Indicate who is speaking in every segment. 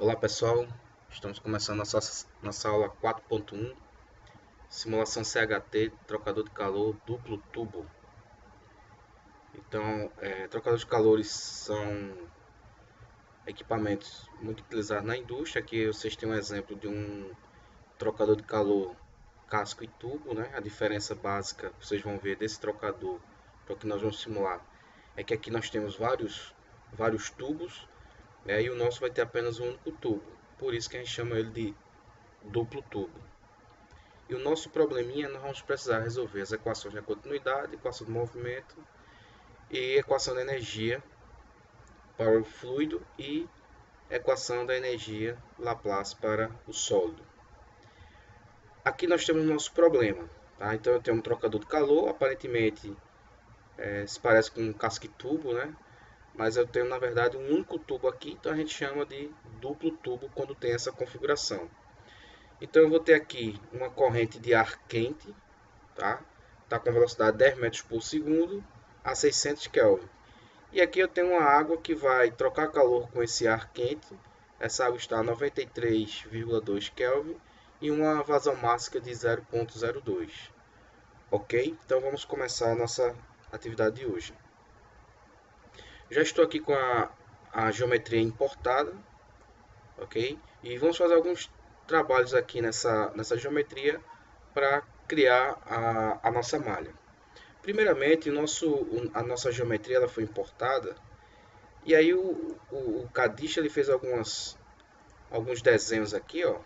Speaker 1: Olá pessoal, estamos começando nossa aula 4.1, simulação CHT, trocador de calor duplo tubo. Então, trocadores de calores são equipamentos muito utilizados na indústria. Aqui vocês têm um exemplo de um trocador de calor casco e tubo, né? A diferença básica que vocês vão ver desse trocador para o que nós vamos simular é que aqui nós temos vários tubos, né? E o nosso vai ter apenas um único tubo. Por isso que a gente chama ele de duplo tubo. E o nosso probleminha nós vamos precisar resolver as equações da continuidade, equação do movimento e equação da energia para o fluido e equação da energia Laplace para o sólido. Aqui nós temos o nosso problema. Tá? Então eu tenho um trocador de calor, aparentemente se parece com um casque-tubo, né? Mas eu tenho na verdade um único tubo aqui, então a gente chama de duplo tubo quando tem essa configuração. Então eu vou ter aqui uma corrente de ar quente, tá? Tá com velocidade 10 metros por segundo a 600 Kelvin. E aqui eu tenho uma água que vai trocar calor com esse ar quente. Essa água está a 93,2 Kelvin e uma vazão máxima de 0,02. Ok? Então vamos começar a nossa atividade de hoje. Já estou aqui com a geometria importada, ok? E vamos fazer alguns trabalhos aqui nessa geometria para criar a nossa malha. Primeiramente, a nossa geometria ela foi importada e aí o Kadish ele fez alguns desenhos aqui, ó.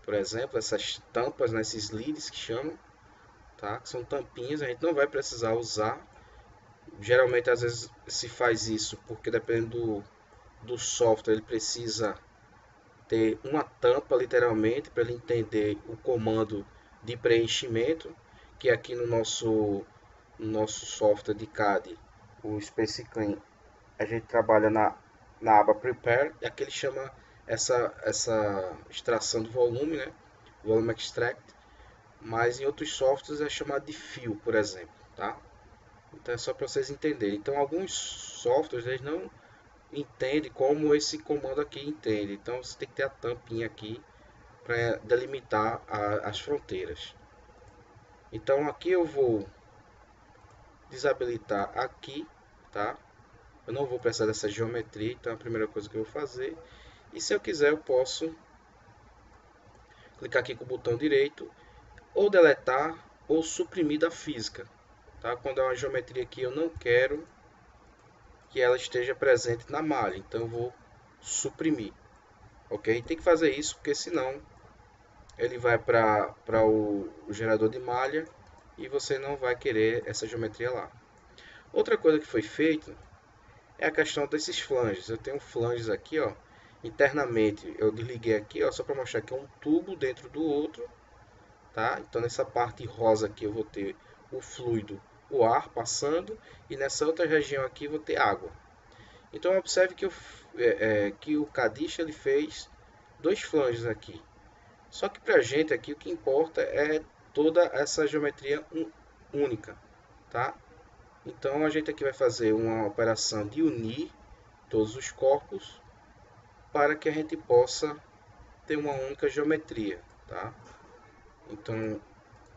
Speaker 1: Por exemplo, essas tampas, né, esses leads que chamam, tá? Que são tampinhas, a gente não vai precisar usar. Geralmente, às vezes se faz isso porque dependendo do software ele precisa ter uma tampa literalmente para ele entender o comando de preenchimento, que aqui no nosso software de CAD, o Space Clean, a gente trabalha na aba Prepare, e aqui ele chama essa extração do volume, né? Volume Extract, mas em outros softwares é chamado de Fill, por exemplo, tá? Então é só para vocês entenderem. Então alguns softwares eles não entendem como esse comando aqui entende. Então você tem que ter a tampinha aqui para delimitar as fronteiras. Então aqui eu vou desabilitar aqui, tá? Eu não vou precisar dessa geometria, então é a primeira coisa que eu vou fazer. E se eu quiser eu posso clicar aqui com o botão direito ou deletar ou suprimir da física, tá? Quando é uma geometria que eu não quero que ela esteja presente na malha, então eu vou suprimir, ok? Tem que fazer isso porque senão ele vai para o gerador de malha e você não vai querer essa geometria lá. Outra coisa que foi feita é a questão desses flanges. Eu tenho flanges aqui, ó. Internamente eu desliguei aqui, ó, só para mostrar que é um tubo dentro do outro, tá? Então nessa parte rosa aqui eu vou ter o fluido, o ar passando, e nessa outra região aqui eu vou ter água. Então observe que o Kadish ele fez dois flanges aqui. Só que para a gente aqui o que importa é toda essa geometria única, tá? Então a gente aqui vai fazer uma operação de unir todos os corpos para que a gente possa ter uma única geometria, tá? Então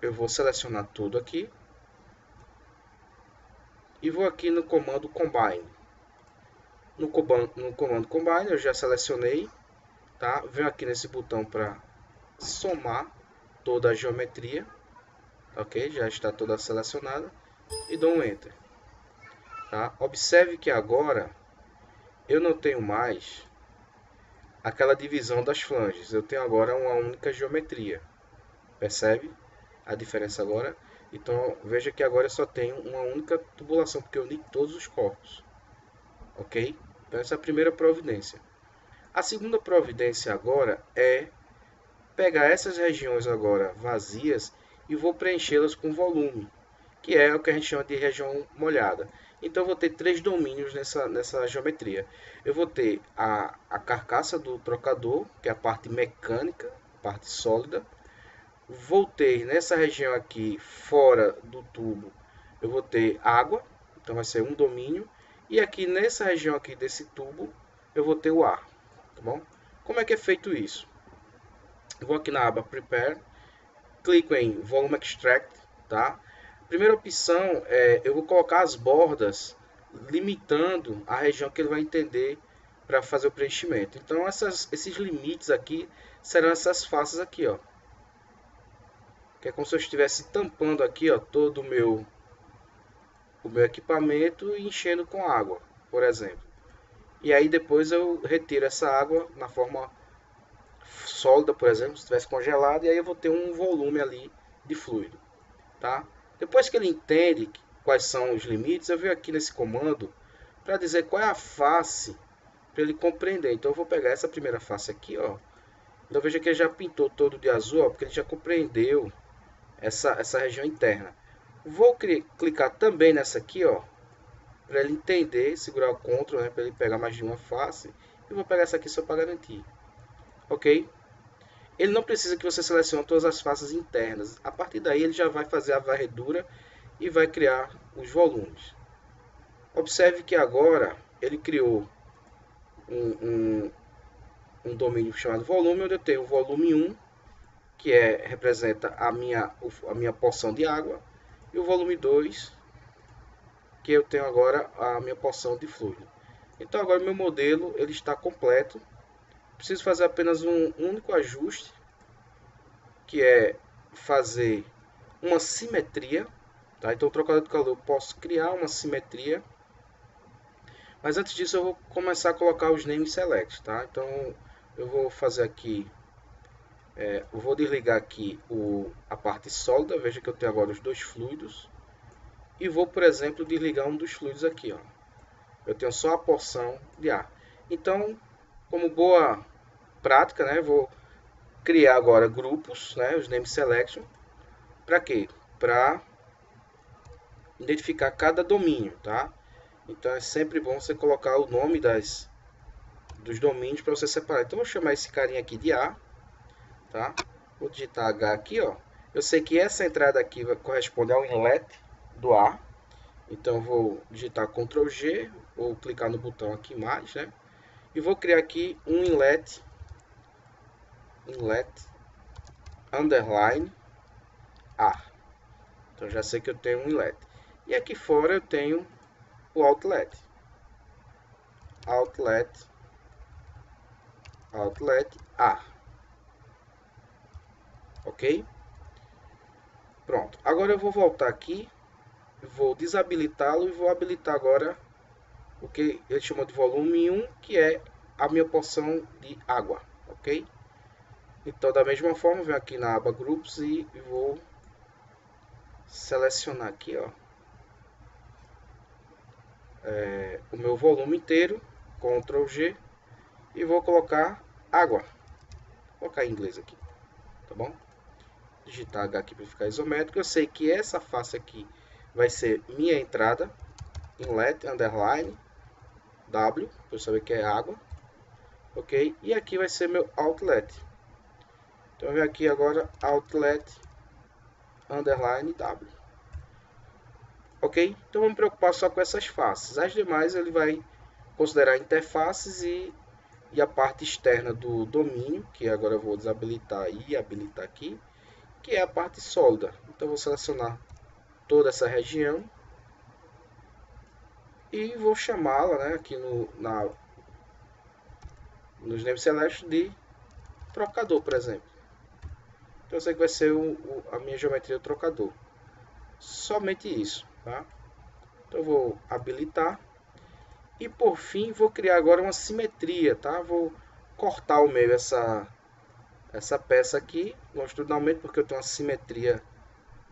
Speaker 1: eu vou selecionar tudo aqui e vou aqui no comando Combine. No comando Combine eu já selecionei, tá? Venho aqui nesse botão para somar toda a geometria, ok? Já está toda selecionada e dou um Enter, tá? Observe que agora eu não tenho mais aquela divisão das flanges, eu tenho agora uma única geometria. Percebe a diferença agora? Então veja que agora eu só tenho uma única tubulação, porque eu uni todos os corpos. Ok? Então essa é a primeira providência. A segunda providência agora é pegar essas regiões agora vazias e vou preenchê-las com volume, que é o que a gente chama de região molhada. Então eu vou ter três domínios nessa geometria. Eu vou ter a carcaça do trocador, que é a parte mecânica, parte sólida. Vou ter nessa região aqui, fora do tubo, eu vou ter água, então vai ser um domínio. E aqui nessa região aqui desse tubo, eu vou ter o ar. tá bom? Como é que é feito isso? Eu vou aqui na aba Prepare, clico em Volume Extract, tá? Primeira opção é eu vou colocar as bordas limitando a região que ele vai entender para fazer o preenchimento. Então esses limites aqui serão essas faces aqui, ó. Que é como se eu estivesse tampando aqui, ó, todo o meu equipamento e enchendo com água, por exemplo. E aí depois eu retiro essa água na forma sólida, por exemplo, se estivesse congelado, e aí eu vou ter um volume ali de fluido, tá? Depois que ele entende quais são os limites, eu venho aqui nesse comando para dizer qual é a face para ele compreender. Então eu vou pegar essa primeira face aqui, ó. Então veja que ele já pintou todo de azul, ó, porque ele já compreendeu essa região interna. Vou clicar também nessa aqui, ó, para ele entender, segurar o Ctrl, né, para ele pegar mais de uma face. E vou pegar essa aqui só para garantir. Ok? Ele não precisa que você selecione todas as faces internas. A partir daí ele já vai fazer a varredura e vai criar os volumes. Observe que agora ele criou um domínio chamado volume, onde eu tenho o volume 1, que representa a minha porção de água, e o volume 2, que eu tenho agora a minha porção de fluido. Então agora meu modelo ele está completo. Preciso fazer apenas um único ajuste, que é fazer uma simetria, tá? Então o trocador de calor eu posso criar uma simetria, mas antes disso eu vou começar a colocar os name select, tá? Então eu vou fazer aqui, eu vou desligar aqui a parte sólida, veja que eu tenho agora os dois fluidos, e vou, por exemplo, desligar um dos fluidos aqui, ó. Eu tenho só a porção de ar. Então, como boa prática, né, vou criar agora grupos, né, os name selection, para quê? Para identificar cada domínio, tá? Então é sempre bom você colocar o nome dos domínios para você separar. Então eu vou chamar esse carinha aqui de A, tá? Vou digitar H aqui, ó. Eu sei que essa entrada aqui vai corresponder ao inlet do A. Então eu vou digitar Ctrl G ou clicar no botão aqui mais, né? E vou criar aqui um inlet underline A. Então já sei que eu tenho um inlet. E aqui fora eu tenho o outlet A. Ok? Pronto. Agora eu vou voltar aqui, vou desabilitá-lo e vou habilitar agora o que ele chamou de volume 1, que é a minha porção de água. Ok? Então da mesma forma, venho aqui na aba Groups e vou selecionar aqui, ó, o meu volume inteiro, Ctrl G, e vou colocar água. Vou colocar em inglês aqui, tá bom? Digitar H aqui para ficar isométrico. Eu sei que essa face aqui vai ser minha entrada, inlet underline W, para eu saber que é água, ok? E aqui vai ser meu outlet. Então eu venho aqui agora outlet underline W. Ok? Então vamos me preocupar só com essas faces. As demais ele vai considerar interfaces e a parte externa do domínio, que agora eu vou desabilitar e habilitar aqui, que é a parte sólida. Então eu vou selecionar toda essa região e vou chamá-la, né, aqui nos name select de trocador, por exemplo. Então eu sei que vai ser a minha geometria do trocador. Somente isso, tá? Então eu vou habilitar. E por fim, vou criar agora uma simetria, tá? Vou cortar ao meio essa peça aqui, longitudinalmente, porque eu tenho uma simetria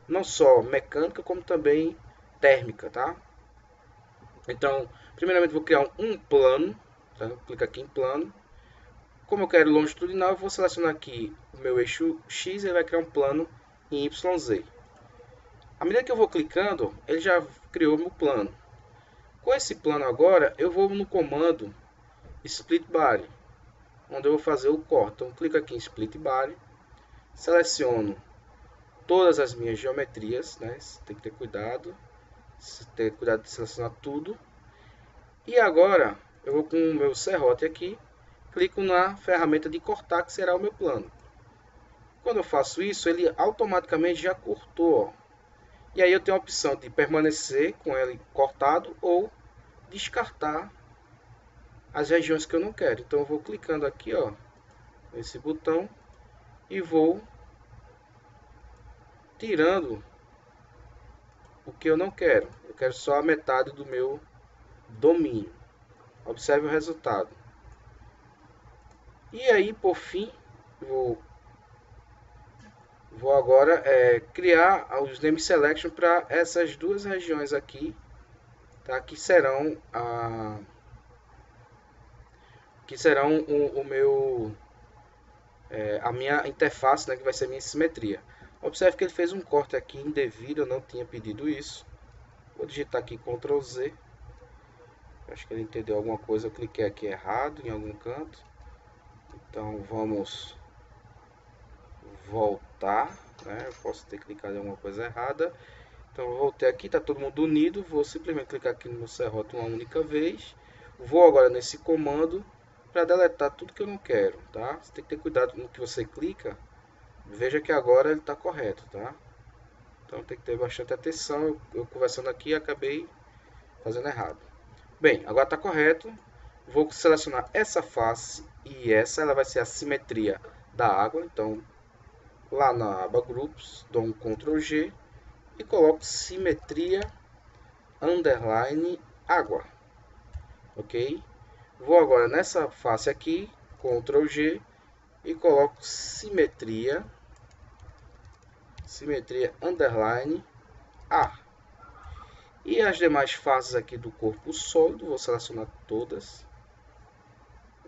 Speaker 1: não só mecânica, como também térmica, tá? Então, primeiramente vou criar um plano, tá? Clica aqui em plano. Como eu quero longitudinal, eu vou selecionar aqui o meu eixo X e ele vai criar um plano em YZ. À medida que eu vou clicando, ele já criou meu plano. Com esse plano agora, eu vou no comando Split Body, onde eu vou fazer o corte. Então, clico aqui em Split Body, seleciono todas as minhas geometrias, né? Tem que ter cuidado de selecionar tudo. E agora, eu vou com o meu serrote aqui, clico na ferramenta de cortar, que será o meu plano. Quando eu faço isso, ele automaticamente já cortou, ó. E aí eu tenho a opção de permanecer com ele cortado ou descartar as regiões que eu não quero. Então eu vou clicando aqui, ó, nesse botão e vou tirando o que eu não quero. Eu quero só a metade do meu domínio. Observe o resultado. E aí, por fim, vou agora criar os name selection para essas duas regiões aqui, tá? Que serão a minha interface, né? Que vai ser a minha simetria. Observe que ele fez um corte aqui indevido, eu não tinha pedido isso. Vou digitar aqui Ctrl Z. Acho que ele entendeu alguma coisa, eu cliquei aqui errado em algum canto. Então vamos voltar, né? Eu posso ter clicado em alguma coisa errada. Então eu voltei aqui, está todo mundo unido. Vou simplesmente clicar aqui no serrote uma única vez. Vou agora nesse comando para deletar tudo que eu não quero, tá? Você tem que ter cuidado no que você clica. Veja que agora ele está correto, tá? Então tem que ter bastante atenção. Eu conversando aqui acabei fazendo errado. Bem, agora está correto. Vou selecionar essa face e ela vai ser a simetria da água. Então, lá na aba Groups, dou um Ctrl G e coloco simetria underline água. Ok? Vou agora nessa face aqui, Ctrl G e coloco simetria underline A. E as demais faces aqui do corpo sólido, vou selecionar todas.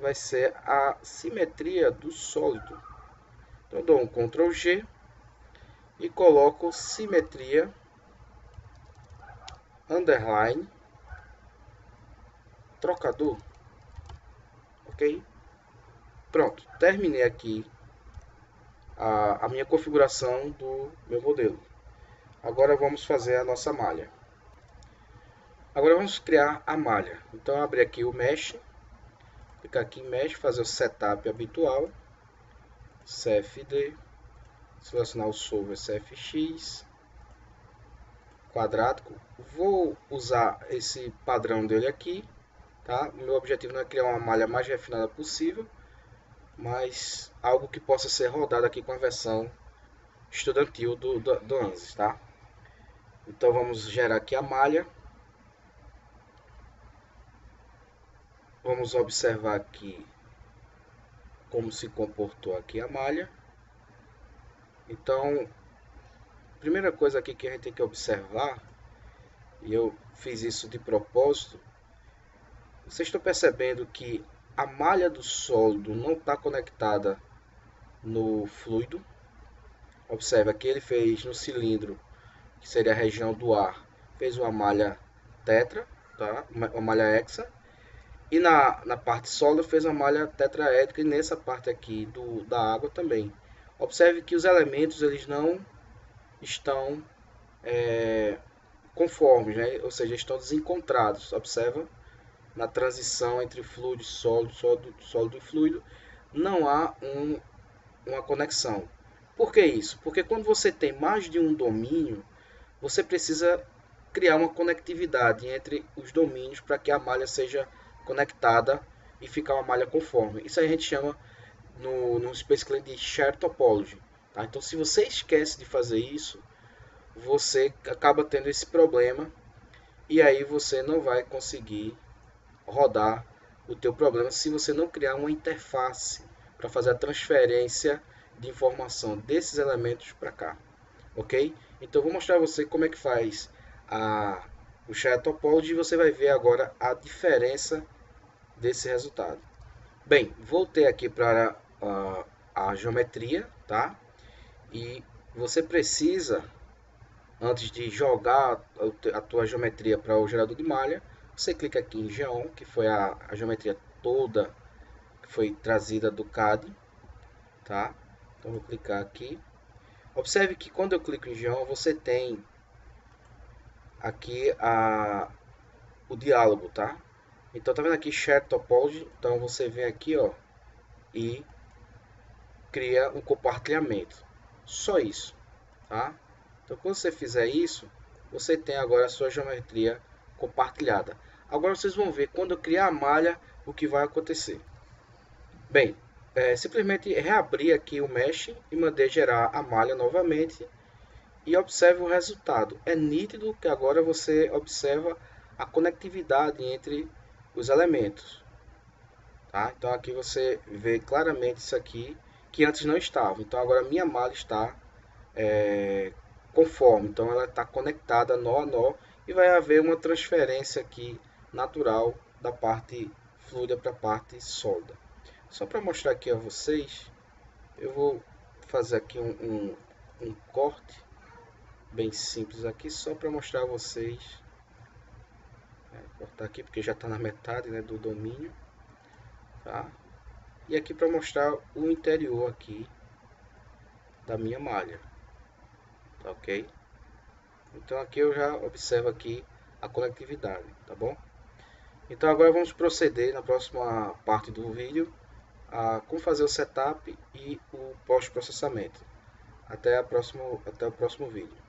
Speaker 1: Vai ser a simetria do sólido. Então dou um Ctrl G e coloco simetria underline trocador. Ok? Pronto, terminei aqui a minha configuração do meu modelo. Agora vamos fazer a nossa malha. Agora vamos criar a malha. Então abrir aqui o Mesh, clicar aqui em Mesh, fazer o setup habitual, CFD, selecionar o solver CFX, quadrático. Vou usar esse padrão dele aqui, tá? O meu objetivo não é criar uma malha mais refinada possível, mas algo que possa ser rodado aqui com a versão estudantil do ANSYS, tá? Então vamos gerar aqui a malha. Vamos observar aqui como se comportou aqui a malha. Então, primeira coisa aqui que a gente tem que observar, e eu fiz isso de propósito, vocês estão percebendo que a malha do sólido não está conectada no fluido. Observe aqui, ele fez no cilindro, que seria a região do ar, fez uma malha tetra, tá? Uma malha hexa. E na parte sólida fez uma malha tetraédrica, e nessa parte aqui da água também. Observe que os elementos eles não estão conformes, né? Ou seja, estão desencontrados. Observa na transição entre fluido e sólido, sólido e fluido, não há uma conexão. Por que isso? Porque quando você tem mais de um domínio, você precisa criar uma conectividade entre os domínios para que a malha seja conectada e ficar uma malha conforme. Isso aí a gente chama no Space Clean de Share Topology. Tá? Então, se você esquece de fazer isso, você acaba tendo esse problema e aí você não vai conseguir rodar o teu problema se você não criar uma interface para fazer a transferência de informação desses elementos para cá. Ok? Então, vou mostrar a você como é que faz o Share Topology e você vai ver agora a diferença desse resultado. Bem, voltei aqui para a geometria, tá? E você precisa, antes de jogar a tua geometria para o gerador de malha, você clica aqui em Geom, que foi a geometria toda que foi trazida do CAD, tá? Então vou clicar aqui. Observe que quando eu clico em Geom, você tem aqui o diálogo, tá? Então tá vendo aqui Share Topology? Então você vem aqui, ó, e cria um compartilhamento. Só isso, tá? Então, quando você fizer isso, você tem agora a sua geometria compartilhada. Agora vocês vão ver quando eu criar a malha o que vai acontecer. Bem, simplesmente reabrir aqui o mesh e mandei gerar a malha novamente e observe o resultado. É nítido que agora você observa a conectividade entre os elementos. Tá? Então aqui você vê claramente isso aqui que antes não estava. Então agora minha malha está conforme. Então ela está conectada nó a nó e vai haver uma transferência aqui natural da parte fluida para a parte sólida. Só para mostrar aqui a vocês, eu vou fazer aqui um corte bem simples aqui, só para mostrar a vocês. Cortar aqui porque já está na metade, né, do domínio. Tá? E aqui para mostrar o interior aqui da minha malha. Tá ok? Então aqui eu já observo aqui a conectividade, tá bom? Então agora vamos proceder na próxima parte do vídeo a como fazer o setup e o pós-processamento. Até o próximo vídeo.